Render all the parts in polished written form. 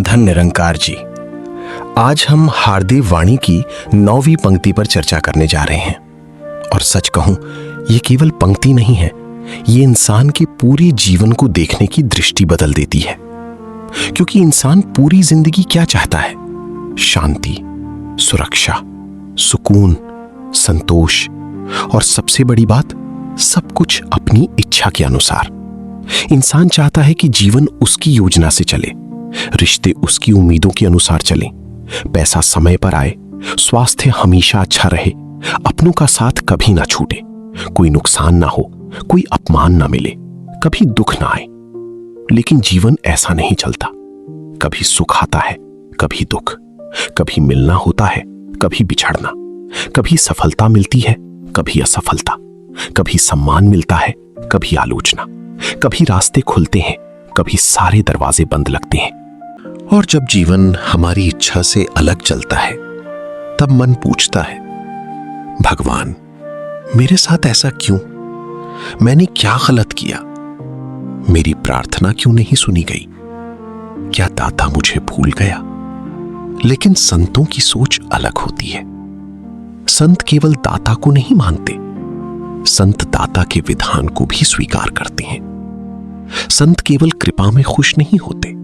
धन निरंकार जी, आज हम हार्दिव वाणी की 9वीं पंक्ति पर चर्चा करने जा रहे हैं। और सच कहूं, ये केवल पंक्ति नहीं है, ये इंसान के पूरे जीवन को देखने की दृष्टि बदल देती है। क्योंकि इंसान पूरी जिंदगी क्या चाहता है? शांति, सुरक्षा, सुकून, संतोष और सबसे बड़ी बात, सब कुछ अपनी इच्छा के अनुसार। इंसान चाहता है कि जीवन उसकी योजना से चले, रिश्ते उसकी उम्मीदों के अनुसार चलें, पैसा समय पर आए, स्वास्थ्य हमेशा अच्छा रहे, अपनों का साथ कभी ना छूटे, कोई नुकसान ना हो, कोई अपमान ना मिले, कभी दुख ना आए। लेकिन जीवन ऐसा नहीं चलता। कभी सुख आता है, कभी दुख, कभी मिलना होता है, कभी बिछड़ना, कभी सफलता मिलती है, कभी असफलता, कभी सम्मान मिलता है, कभी आलोचना, कभी रास्ते खुलते हैं, कभी सारे दरवाजे बंद लगते हैं। और जब जीवन हमारी इच्छा से अलग चलता है, तब मन पूछता है, भगवान, मेरे साथ ऐसा क्यों? मैंने क्या गलत किया? मेरी प्रार्थना क्यों नहीं सुनी गई? क्या दाता मुझे भूल गया? लेकिन संतों की सोच अलग होती है। संत केवल दाता को नहीं मानते, संत दाता के विधान को भी स्वीकार करते हैं। संत केवल कृपा में खुश नहीं होते,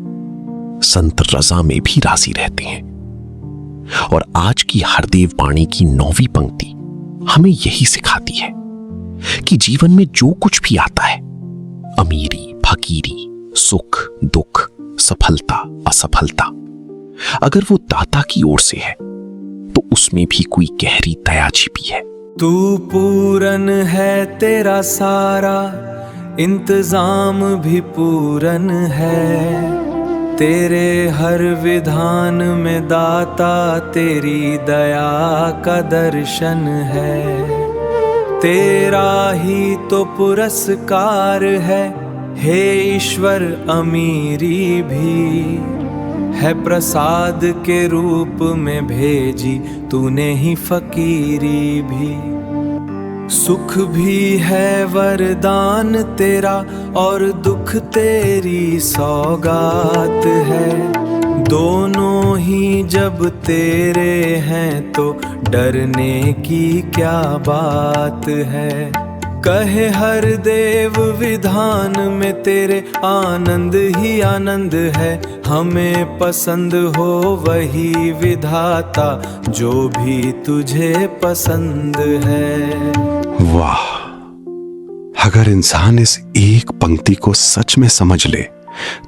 संत रजा में भी राजी रहते हैं। और आज की हार्दिव वाणी की 9वीं पंक्ति हमें यही सिखाती है कि जीवन में जो कुछ भी आता है, अमीरी, फकीरी, सुख, दुख, सफलता, असफलता, अगर वो दाता की ओर से है तो उसमें भी कोई गहरी दया छिपी है। तू पूरन है, तेरा सारा इंतजाम भी पूरन है। तेरे हर विधान में दाता तेरी दया का दर्शन है। तेरा ही तो पुरस्कार है, हे ईश्वर, अमीरी भी है प्रसाद के रूप में भेजी तूने ही फकीरी भी। सुख भी है वरदान तेरा और दुख तेरी सौगात है। दोनों ही जब तेरे हैं तो डरने की क्या बात है। कहे हर देव विधान में तेरे आनंद ही आनंद है। हमें पसंद हो वही विधाता जो भी तुझे पसंद है। वाह! अगर इंसान इस एक पंक्ति को सच में समझ ले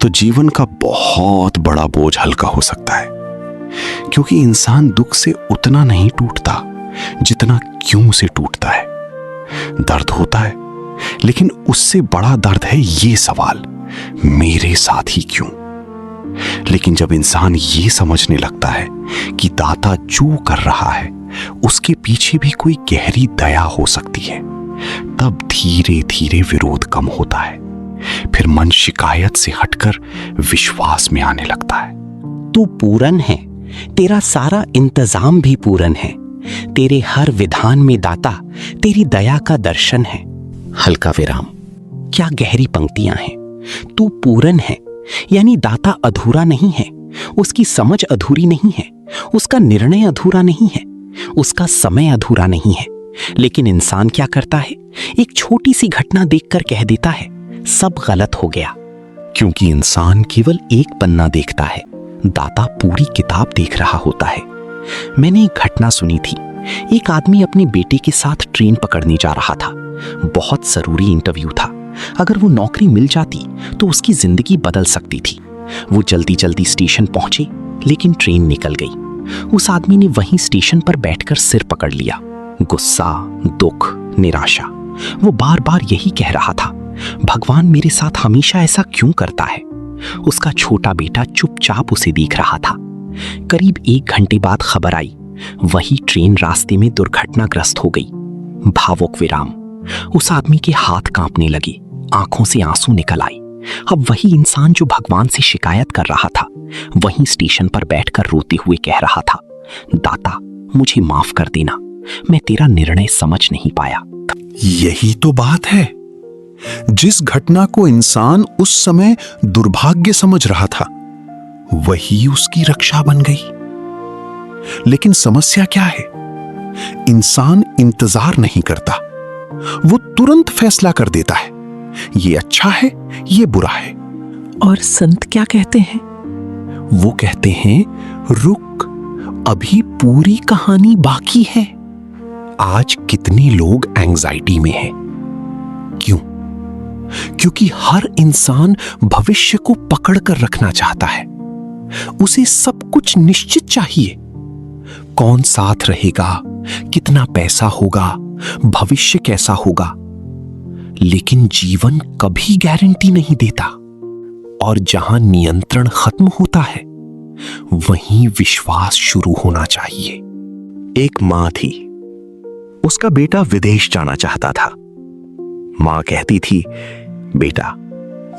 तो जीवन का बहुत बड़ा बोझ हल्का हो सकता है। क्योंकि इंसान दुख से उतना नहीं टूटता जितना क्यों से टूटता है। दर्द होता है, लेकिन उससे बड़ा दर्द है ये सवाल, मेरे साथ ही क्यों? लेकिन जब इंसान ये समझने लगता है कि दाता जो कर रहा है उसके पीछे भी कोई गहरी दया हो सकती है, तब धीरे धीरे विरोध कम होता है। फिर मन शिकायत से हटकर विश्वास में आने लगता है। तू पूरन है, तेरा सारा इंतजाम भी पूरन है। तेरे हर विधान में दाता तेरी दया का दर्शन है। हल्का विराम। क्या गहरी पंक्तियां हैं। तू पूरन है यानी दाता अधूरा नहीं है, उसकी समझ अधूरी नहीं है, उसका निर्णय अधूरा नहीं है, उसका समय अधूरा नहीं है। लेकिन इंसान क्या करता है? एक छोटी सी घटना देखकर कह देता है सब गलत हो गया। क्योंकि इंसान केवल एक पन्ना देखता है, दाता पूरी किताब देख रहा होता है। मैंने एक घटना सुनी थी। एक आदमी अपने बेटे के साथ ट्रेन पकड़ने जा रहा था। बहुत जरूरी इंटरव्यू था। अगर वो नौकरी मिल जाती तो उसकी जिंदगी बदल सकती थी। वो जल्दी जल्दी स्टेशन पहुंचे, लेकिन ट्रेन निकल गई। उस आदमी ने वहीं स्टेशन पर बैठकर सिर पकड़ लिया। गुस्सा, दुख, निराशा। वो बार बार यही कह रहा था, भगवान मेरे साथ हमेशा ऐसा क्यों करता है? उसका छोटा बेटा चुपचाप उसे देख रहा था। करीब 1 घंटे बाद खबर आई, वही ट्रेन रास्ते में दुर्घटनाग्रस्त हो गई। भावुक विराम। उस आदमी के हाथ कांपने लगे, आंखों से आंसू निकल आए। अब वही इंसान जो भगवान से शिकायत कर रहा था, वहीं स्टेशन पर बैठकर रोते हुए कह रहा था, दाता मुझे माफ कर देना, मैं तेरा निर्णय समझ नहीं पाया। यही तो बात है। जिस घटना को इंसान उस समय दुर्भाग्य समझ रहा था, वही उसकी रक्षा बन गई। लेकिन समस्या क्या है? इंसान इंतजार नहीं करता, वो तुरंत फैसला कर देता है, ये अच्छा है, ये बुरा है। और संत क्या कहते हैं? वो कहते हैं, रुक, अभी पूरी कहानी बाकी है। आज कितने लोग एंजाइटी में हैं? क्यों? क्योंकि हर इंसान भविष्य को पकड़ कर रखना चाहता है। उसे सब कुछ निश्चित चाहिए। कौन साथ रहेगा, कितना पैसा होगा, भविष्य कैसा होगा। लेकिन जीवन कभी गारंटी नहीं देता। और जहां नियंत्रण खत्म होता है, वहीं विश्वास शुरू होना चाहिए। एक मां थी, उसका बेटा विदेश जाना चाहता था। मां कहती थी, बेटा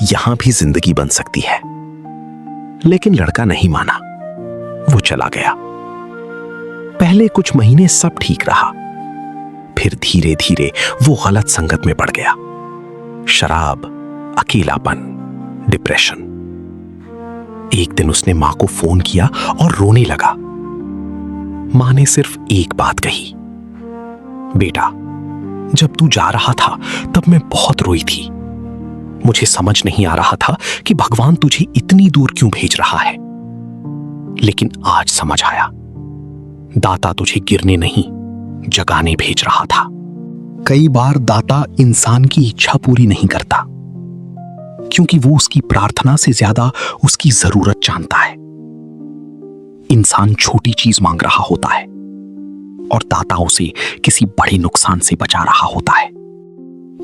यहां भी जिंदगी बन सकती है। लेकिन लड़का नहीं माना, वो चला गया। पहले कुछ महीने सब ठीक रहा, फिर धीरे धीरे वो गलत संगत में पड़ गया। शराब, अकेलापन, डिप्रेशन। एक दिन उसने मां को फोन किया और रोने लगा। मां ने सिर्फ एक बात कही, बेटा जब तू जा रहा था तब मैं बहुत रोई थी। मुझे समझ नहीं आ रहा था कि भगवान तुझे इतनी दूर क्यों भेज रहा है। लेकिन आज समझ आया, दाता तुझे गिरने नहीं, जगाने भेज रहा था। कई बार दाता इंसान की इच्छा पूरी नहीं करता, क्योंकि वो उसकी प्रार्थना से ज्यादा उसकी जरूरत जानता है। इंसान छोटी चीज मांग रहा होता है और दाता उसे किसी बड़े नुकसान से बचा रहा होता है।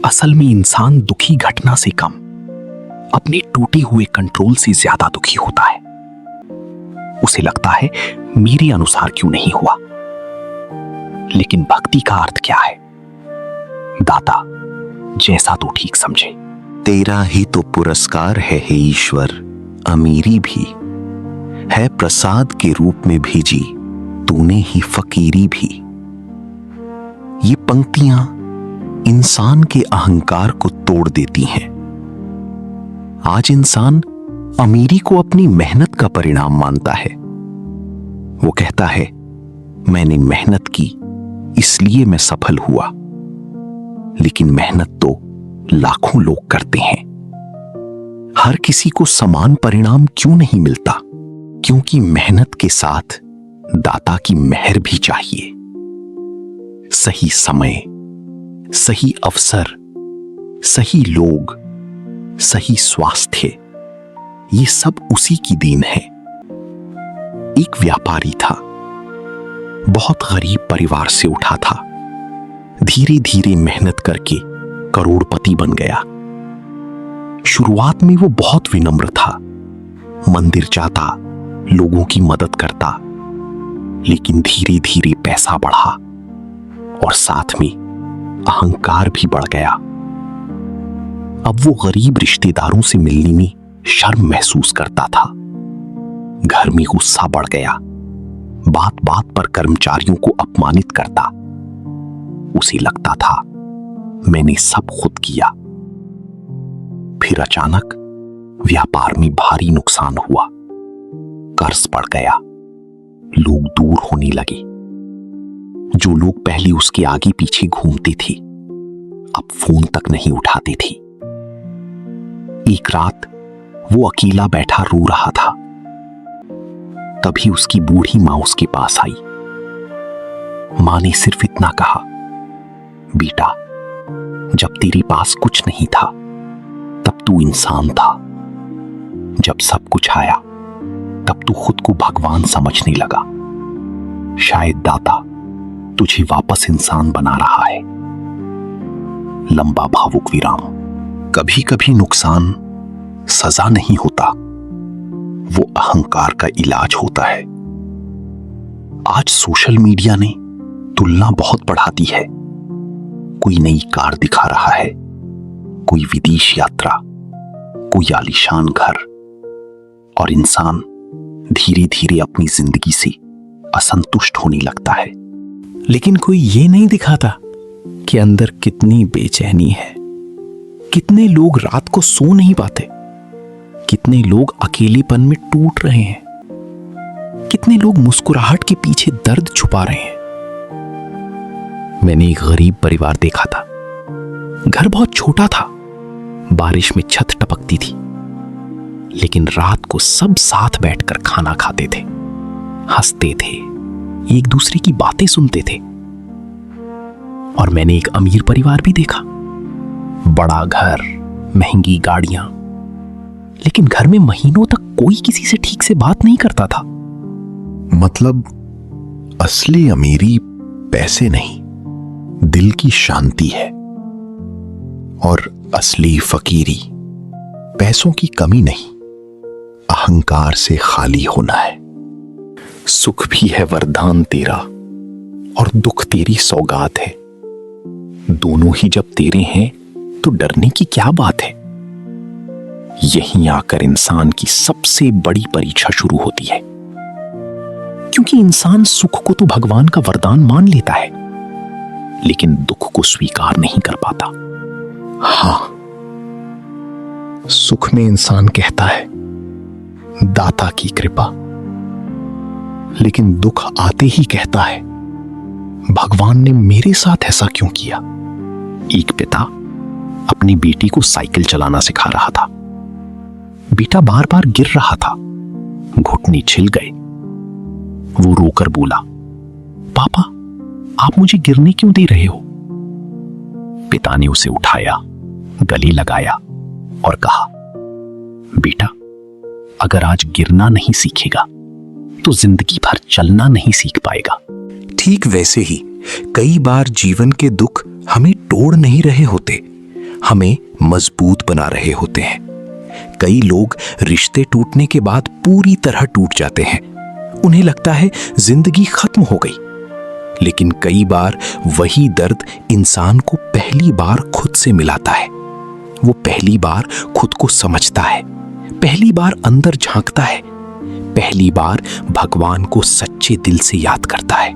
असल में इंसान दुखी घटना से कम अपने टूटे हुए कंट्रोल से ज्यादा दुखी होता है। उसे लगता है मेरे अनुसार क्यों नहीं हुआ। लेकिन भक्ति का अर्थ क्या है? दाता जैसा तू ठीक समझे। तेरा ही तो पुरस्कार है हे ईश्वर, अमीरी भी है प्रसाद के रूप में भेजी, तूने ही फकीरी भी। ये पंक्तियां इंसान के अहंकार को तोड़ देती हैं। आज इंसान अमीरी को अपनी मेहनत का परिणाम मानता है। वो कहता है, मैंने मेहनत की इसलिए मैं सफल हुआ। लेकिन मेहनत तो लाखों लोग करते हैं। हर किसी को समान परिणाम क्यों नहीं मिलता? क्योंकि मेहनत के साथ दाता की मेहर भी चाहिए। सही समय, सही अवसर, सही लोग, सही स्वास्थ्य, ये सब उसी की देन है। एक व्यापारी था, बहुत गरीब परिवार से उठा था। धीरे धीरे मेहनत करके करोड़पति बन गया। शुरुआत में वो बहुत विनम्र था, मंदिर जाता, लोगों की मदद करता। लेकिन धीरे धीरे पैसा बढ़ा और साथ में अहंकार भी बढ़ गया। अब वो गरीब रिश्तेदारों से मिलने में शर्म महसूस करता था। घर में गुस्सा बढ़ गया, बात बात पर कर्मचारियों को अपमानित करता। उसे लगता था मैंने सब खुद किया। फिर अचानक व्यापार में भारी नुकसान हुआ, कर्ज बढ़ गया, लोग दूर होने लगे। जो लोग पहले उसके आगे पीछे घूमते थे, अब फोन तक नहीं उठाते थे। एक रात वो अकेला बैठा रो रहा था। तभी उसकी बूढ़ी मां उसके पास आई। मां ने सिर्फ इतना कहा, बेटा जब तेरे पास कुछ नहीं था तब तू इंसान था। जब सब कुछ आया तब तू खुद को भगवान समझने लगा। शायद दाता तुझे वापस इंसान बना रहा है। लंबा भावुक विराम। कभी कभी नुकसान सजा नहीं होता, वो अहंकार का इलाज होता है। आज सोशल मीडिया ने तुलना बहुत बढ़ा दी है। कोई नई कार दिखा रहा है, कोई विदेश यात्रा, कोई आलीशान घर, और इंसान धीरे धीरे अपनी जिंदगी से असंतुष्ट होने लगता है। लेकिन कोई ये नहीं दिखाता कि अंदर कितनी बेचैनी है। कितने लोग रात को सो नहीं पाते, कितने लोग अकेलेपन में टूट रहे हैं। कितने लोग मुस्कुराहट के पीछे दर्द छुपा रहे हैं। मैंने एक गरीब परिवार देखा था। घर बहुत छोटा था, बारिश में छत टपकती थी, लेकिन रात को सब साथ बैठकर खाना खाते थे, हंसते थे, एक दूसरे की बातें सुनते थे। और मैंने एक अमीर परिवार भी देखा, बड़ा घर, महंगी गाड़ियां, लेकिन घर में महीनों तक कोई किसी से ठीक से बात नहीं करता था। मतलब असली अमीरी पैसे नहीं, दिल की शांति है। और असली फकीरी पैसों की कमी नहीं, अहंकार से खाली होना है। सुख भी है वरदान तेरा और दुख तेरी सौगात है। दोनों ही जब तेरे हैं तो डरने की क्या बात है। यहीं आकर इंसान की सबसे बड़ी परीक्षा शुरू होती है, क्योंकि इंसान सुख को तो भगवान का वरदान मान लेता है, लेकिन दुख को स्वीकार नहीं कर पाता। हाँ, सुख में इंसान कहता है दाता की कृपा, लेकिन दुख आते ही कहता है भगवान ने मेरे साथ ऐसा क्यों किया। एक पिता अपनी बेटी को साइकिल चलाना सिखा रहा था। बेटा बार बार गिर रहा था, घुटने छिल गए। वो रोकर बोला, पापा आप मुझे गिरने क्यों दे रहे हो। पिता ने उसे उठाया, गले लगाया और कहा, बेटा अगर आज गिरना नहीं सीखेगा तो जिंदगी भर चलना नहीं सीख पाएगा। ठीक वैसे ही कई बार जीवन के दुख हमें तोड़ नहीं रहे होते, हमें मजबूत बना रहे होते हैं। कई लोग रिश्ते टूटने के बाद पूरी तरह टूट जाते हैं, उन्हें लगता है जिंदगी खत्म हो गई। लेकिन कई बार वही दर्द इंसान को पहली बार खुद से मिलाता है। वो पहली बार खुद को समझता है, पहली बार अंदर झांकता है, पहली बार भगवान को सच्चे दिल से याद करता है।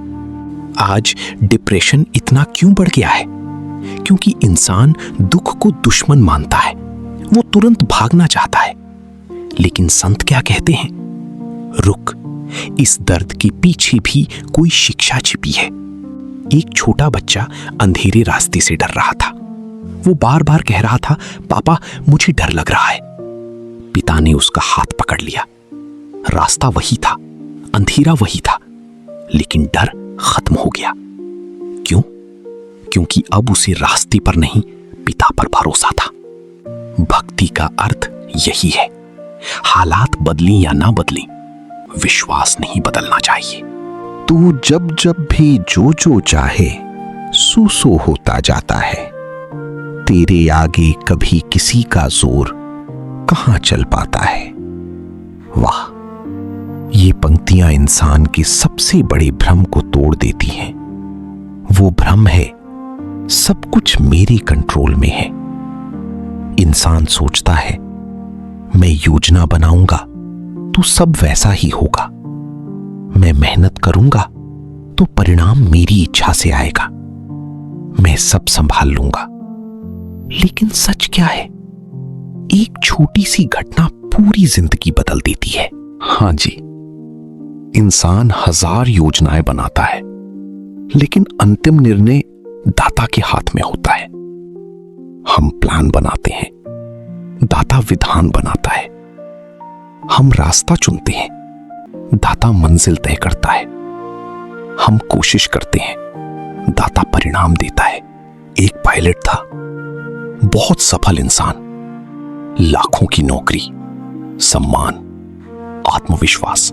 आज डिप्रेशन इतना क्यों बढ़ गया है? क्योंकि इंसान दुख को दुश्मन मानता है, वो तुरंत भागना चाहता है। लेकिन संत क्या कहते हैं? रुक, इस दर्द के पीछे भी कोई शिक्षा छिपी है। एक छोटा बच्चा अंधेरे रास्ते से डर रहा था। वो बार बार कह रहा था, पापा मुझे डर लग रहा है। पिता ने उसका हाथ पकड़ लिया। रास्ता वही था, अंधेरा वही था, लेकिन डर खत्म हो गया। क्यों? क्योंकि अब उसे रास्ते पर नहीं, पिता पर भरोसा था। भक्ति का अर्थ यही है, हालात बदलें या ना बदलें, विश्वास नहीं बदलना चाहिए। तू जब जब भी जो जो चाहे सो सो होता जाता है। तेरे आगे कभी किसी का जोर कहां चल पाता है। वाह, ये पंक्तियां इंसान के सबसे बड़े भ्रम को तोड़ देती हैं। वो भ्रम है सब कुछ मेरे कंट्रोल में है। इंसान सोचता है मैं योजना बनाऊंगा तो सब वैसा ही होगा, मैं मेहनत करूंगा तो परिणाम मेरी इच्छा से आएगा, मैं सब संभाल लूंगा। लेकिन सच क्या है? एक छोटी सी घटना पूरी जिंदगी बदल देती है। हाँ जी, इंसान 1000 योजनाएं बनाता है, लेकिन अंतिम निर्णय दाता के हाथ में होता है। हम प्लान बनाते हैं, दाता विधान बनाता है। हम रास्ता चुनते हैं, दाता मंजिल तय करता है। हम कोशिश करते हैं, दाता परिणाम देता है। एक पायलट था, बहुत सफल इंसान, लाखों की नौकरी, सम्मान, आत्मविश्वास।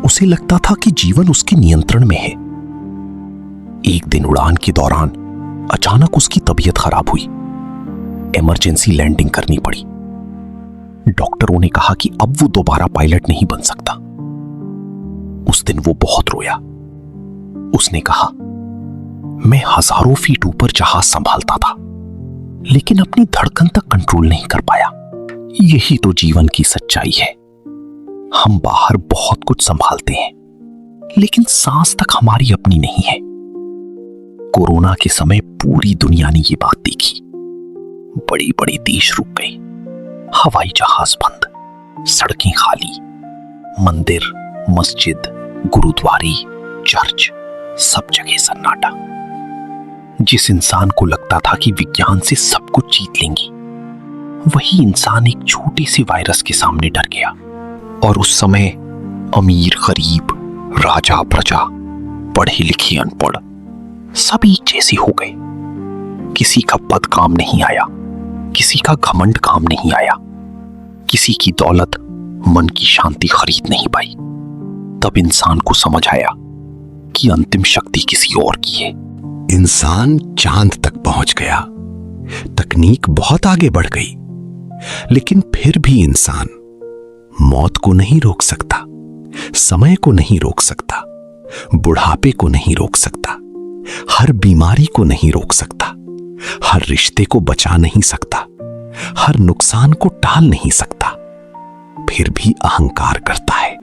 उसे लगता था कि जीवन उसके नियंत्रण में है। एक दिन उड़ान के दौरान अचानक उसकी तबीयत खराब हुई। इमरजेंसी लैंडिंग करनी पड़ी। डॉक्टरों ने कहा कि अब वो दोबारा पायलट नहीं बन सकता। उस दिन वो बहुत रोया। उसने कहा, मैं हजारों फीट ऊपर जहाज संभालता था, लेकिन अपनी धड़कन तक कंट्रोल नहीं कर पाया। यही तो जीवन की सच्चाई है। हम बाहर बहुत कुछ संभालते हैं, लेकिन सांस तक हमारी अपनी नहीं है। कोरोना के समय पूरी दुनिया ने ये बात देखी। बड़ी बड़ी देश रुक गए, हवाई जहाज बंद, सड़कें खाली, मंदिर, मस्जिद, गुरुद्वारे, चर्च, सब जगह सन्नाटा। जिस इंसान को लगता था कि विज्ञान से सब कुछ जीत लेंगे, वही इंसान एक छोटे से वायरस के सामने डर गया। और उस समय अमीर गरीब, राजा प्रजा, पढ़े लिखे अनपढ़, सब एक जैसे हो गए। किसी का पद काम नहीं आया, किसी का घमंड काम नहीं आया, किसी की दौलत मन की शांति खरीद नहीं पाई। तब इंसान को समझ आया कि अंतिम शक्ति किसी और की है। इंसान चांद तक पहुंच गया, तकनीक बहुत आगे बढ़ गई, लेकिन फिर भी इंसान मौत को नहीं रोक सकता, समय को नहीं रोक सकता, बुढ़ापे को नहीं रोक सकता, हर बीमारी को नहीं रोक सकता, हर रिश्ते को बचा नहीं सकता, हर नुकसान को टाल नहीं सकता, फिर भी अहंकार करता है।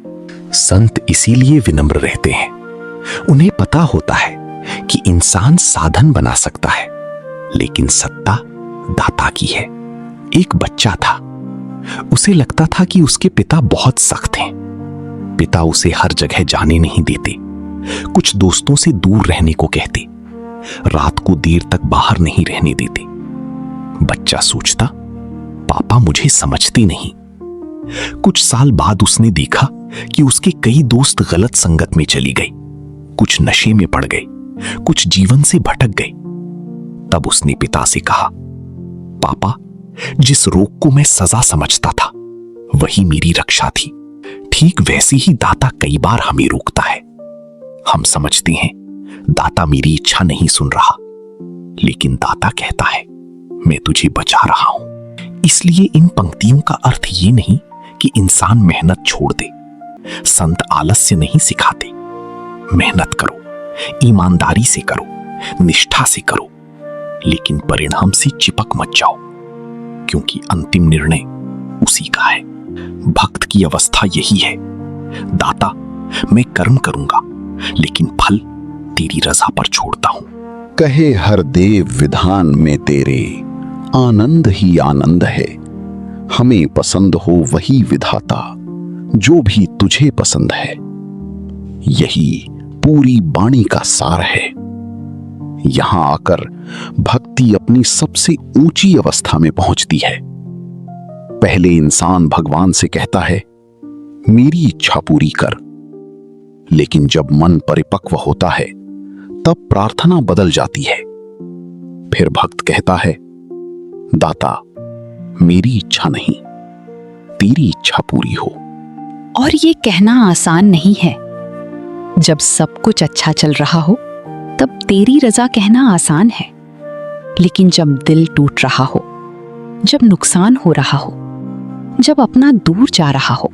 संत इसीलिए विनम्र रहते हैं। उन्हें पता होता है कि इंसान साधन बना सकता है, लेकिन सत्ता दाता की है। एक बच्चा था, उसे लगता था कि उसके पिता बहुत सख्त हैं। पिता उसे हर जगह जाने नहीं देते, कुछ दोस्तों से दूर रहने को कहते, रात को देर तक बाहर नहीं रहने देते। बच्चा सोचता, पापा मुझे समझते नहीं। कुछ साल बाद उसने देखा कि उसके कई दोस्त गलत संगत में चली गई, कुछ नशे में पड़ गए, कुछ जीवन से भटक गए। तब उसने पिता से कहा, पापा, जिस रोग को मैं सजा समझता था वही मेरी रक्षा थी। ठीक वैसे ही दाता कई बार हमें रोकता है। हम समझते हैं दाता मेरी इच्छा नहीं सुन रहा, लेकिन दाता कहता है मैं तुझे बचा रहा हूं। इसलिए इन पंक्तियों का अर्थ ये नहीं कि इंसान मेहनत छोड़ दे। संत आलस्य नहीं सिखाते। मेहनत करो, ईमानदारी से करो, निष्ठा से करो, लेकिन परिणाम से चिपक मत जाओ, क्योंकि अंतिम निर्णय उसी का है। भक्त की अवस्था यही है, दाता मैं कर्म करूंगा, लेकिन फल तेरी रजा पर छोड़ता हूं। कहे हर देव विधान में तेरे, आनंद ही आनंद है। हमें पसंद हो वही विधाता, जो भी तुझे पसंद है। यही पूरी वाणी का सार है। यहां आकर भक्ति अपनी सबसे ऊंची अवस्था में पहुंचती है। पहले इंसान भगवान से कहता है, मेरी इच्छा पूरी कर। लेकिन जब मन परिपक्व होता है, तब प्रार्थना बदल जाती है। फिर भक्त कहता है, दाता मेरी इच्छा नहीं, तेरी इच्छा पूरी हो। और ये कहना आसान नहीं है। जब सब कुछ अच्छा चल रहा हो, तब तेरी रजा कहना आसान है। लेकिन जब दिल टूट रहा हो, जब नुकसान हो रहा हो, जब अपना दूर जा रहा हो,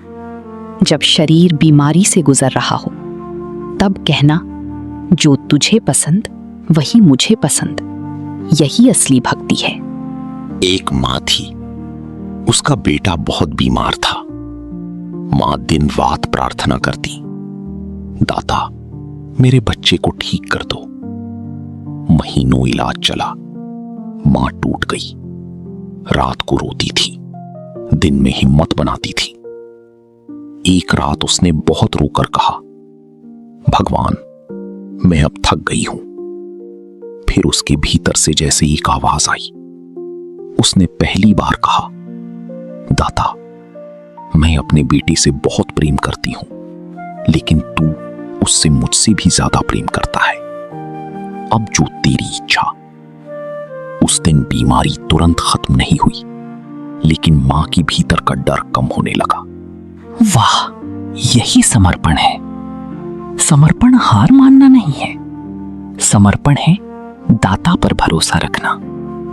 जब शरीर बीमारी से गुजर रहा हो, तब कहना जो तुझे पसंद वही मुझे पसंद, यही असली भक्ति है। एक मां थी, उसका बेटा बहुत बीमार था। मां दिन रात प्रार्थना करती, दाता मेरे बच्चे को ठीक कर दो। महीनों इलाज चला, मां टूट गई। रात को रोती थी, दिन में हिम्मत बनाती थी। एक रात उसने बहुत रोकर कहा, भगवान मैं अब थक गई हूं। फिर उसके भीतर से जैसे एक आवाज आई। उसने पहली बार कहा, दाता मैं अपने बेटे से बहुत प्रेम करती हूं, लेकिन तू उससे मुझसे भी ज्यादा प्रेम करता है। अब जो तेरी इच्छा। उस दिन बीमारी तुरंत खत्म नहीं हुई, लेकिन मां के भीतर का डर कम होने लगा। वाह, यही समर्पण है। समर्पण हार मानना नहीं है, समर्पण है दाता पर भरोसा रखना।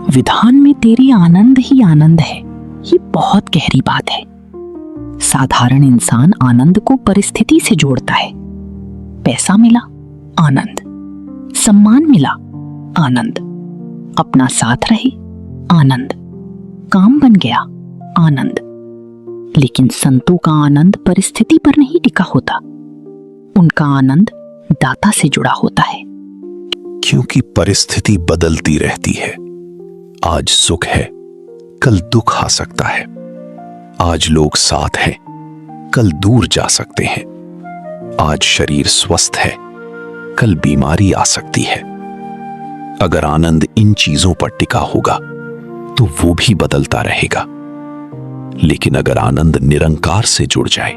विधान में तेरी आनंद ही आनंद है, ये बहुत गहरी बात है। साधारण इंसान आनंद को परिस्थिति से जोड़ता है। पैसा मिला, आनंद। सम्मान मिला, आनंद। अपना साथ रहे, आनंद। काम बन गया, आनंद। लेकिन संतों का आनंद परिस्थिति पर नहीं टिका होता, उनका आनंद दाता से जुड़ा होता है। क्योंकि परिस्थिति बदलती रहती है। आज सुख है, कल दुख आ सकता है। आज लोग साथ हैं, कल दूर जा सकते हैं। आज शरीर स्वस्थ है, कल बीमारी आ सकती है। अगर आनंद इन चीजों पर टिका होगा तो वो भी बदलता रहेगा। लेकिन अगर आनंद निरंकार से जुड़ जाए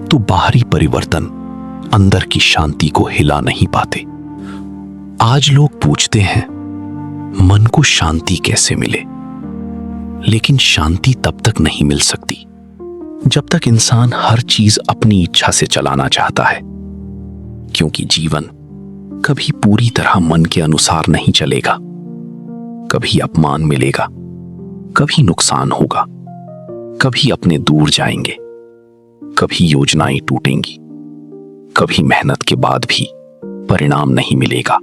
तो बाहरी परिवर्तन अंदर की शांति को हिला नहीं पाते। आज लोग पूछते हैं मन को शांति कैसे मिले, लेकिन शांति तब तक नहीं मिल सकती जब तक इंसान हर चीज अपनी इच्छा से चलाना चाहता है, क्योंकि जीवन कभी पूरी तरह मन के अनुसार नहीं चलेगा। कभी अपमान मिलेगा, कभी नुकसान होगा, कभी अपने दूर जाएंगे, कभी योजनाएं टूटेंगी, कभी मेहनत के बाद भी परिणाम नहीं मिलेगा।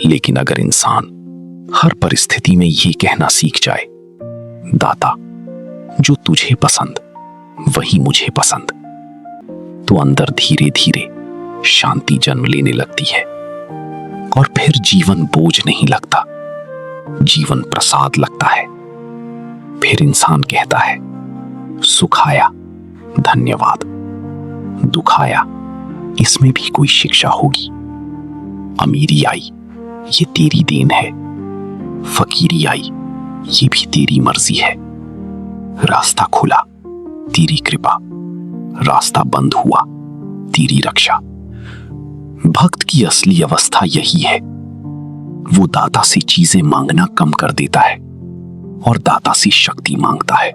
लेकिन अगर इंसान हर परिस्थिति में ये कहना सीख जाए, दाता जो तुझे पसंद वही मुझे पसंद, तो अंदर धीरे धीरे शांति जन्म लेने लगती है। और फिर जीवन बोझ नहीं लगता, जीवन प्रसाद लगता है। फिर इंसान कहता है सुख आया धन्यवाद, दुख आया इसमें भी कोई शिक्षा होगी। अमीरी आई ये तेरी देन है, फकीरी आई ये भी तेरी मर्जी है। रास्ता खुला तेरी कृपा, रास्ता बंद हुआ तेरी रक्षा। भक्त की असली अवस्था यही है, वो दाता से चीजें मांगना कम कर देता है और दाता से शक्ति मांगता है।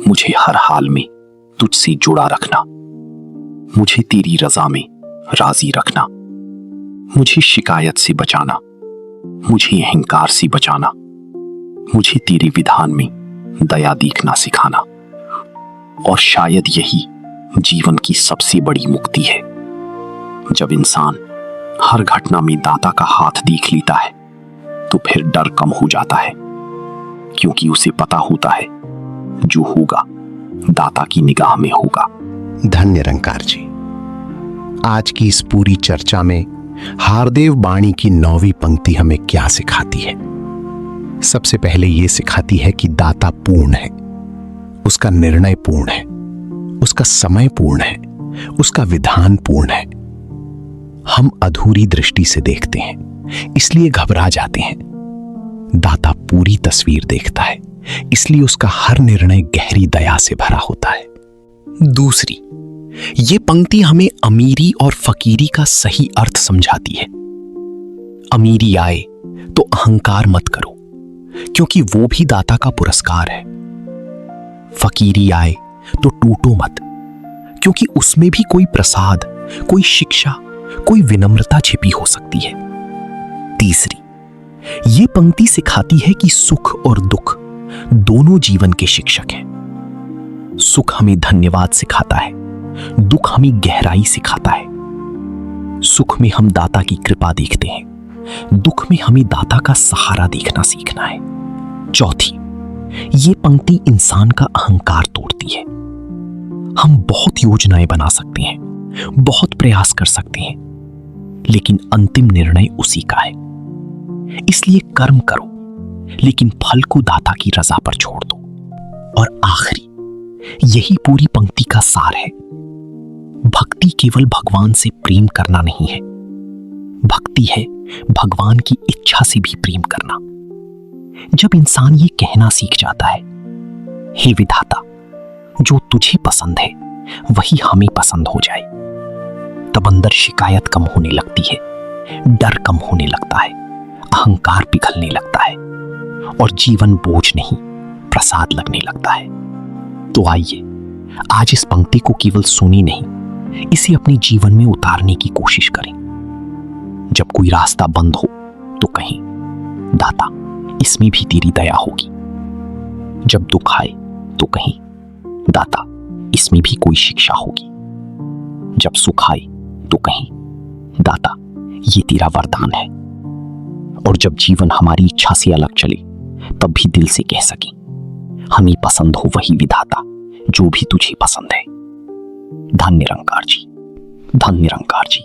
मुझे हर हाल में तुझसे जुड़ा रखना, मुझे तेरी रजा में राजी रखना, मुझे शिकायत से बचाना, मुझे अहंकार से बचाना, मुझे तेरे विधान में दया देखना सिखाना। और शायद यही जीवन की सबसे बड़ी मुक्ति है। जब इंसान हर घटना में दाता का हाथ देख लेता है तो फिर डर कम हो जाता है, क्योंकि उसे पता होता है जो होगा दाता की निगाह में होगा। धन्य निरंकार जी, आज की इस पूरी चर्चा में हारदेव वाणी की 9वीं पंक्ति हमें क्या सिखाती है? सबसे पहले यह सिखाती है कि दाता पूर्ण है, उसका निर्णय पूर्ण है, उसका समय पूर्ण है, उसका विधान पूर्ण है। हम अधूरी दृष्टि से देखते हैं, इसलिए घबरा जाते हैं। दाता पूरी तस्वीर देखता है, इसलिए उसका हर निर्णय गहरी दया से भरा होता है। दूसरी, ये पंक्ति हमें अमीरी और फकीरी का सही अर्थ समझाती है। अमीरी आए तो अहंकार मत करो, क्योंकि वो भी दाता का पुरस्कार है। फकीरी आए तो टूटो मत, क्योंकि उसमें भी कोई प्रसाद, कोई शिक्षा, कोई विनम्रता छिपी हो सकती है। तीसरी, ये पंक्ति सिखाती है कि सुख और दुख दोनों जीवन के शिक्षक हैं। सुख हमें धन्यवाद सिखाता है, दुख हमें गहराई सिखाता है। सुख में हम दाता की कृपा देखते हैं, दुख में हमें दाता का सहारा देखना सीखना है। चौथी, ये पंक्ति इंसान का अहंकार तोड़ती है। हम बहुत योजनाएं बना सकते हैं, बहुत प्रयास कर सकते हैं, लेकिन अंतिम निर्णय उसी का है। इसलिए कर्म करो, लेकिन फल को दाता की रजा पर छोड़ दो। और आखिरी, यही पूरी पंक्ति का सार है। भक्ति केवल भगवान से प्रेम करना नहीं है, भक्ति है भगवान की इच्छा से भी प्रेम करना। जब इंसान ये कहना सीख जाता है, हे विधाता, जो तुझे पसंद है वही हमें पसंद हो जाए, तब अंदर शिकायत कम होने लगती है, डर कम होने लगता है, अहंकार पिघलने लगता है और जीवन बोझ नहीं प्रसाद लगने लगता है। तो आइए आज इस पंक्ति को केवल सुनी नहीं, इसे अपने जीवन में उतारने की कोशिश करें। जब कोई रास्ता बंद हो तो कहें, दाता इसमें भी तेरी दया होगी। जब दुख आए तो कहें, दाता इसमें भी कोई शिक्षा होगी। जब सुख आए तो कहें, दाता ये तेरा वरदान है। और जब जीवन हमारी इच्छा से अलग चले तब भी दिल से कह सकें, हमें पसंद हो वही विधाता जो भी तुझे पसंद है। धन्य निरंकार जी, धन्य निरंकार जी।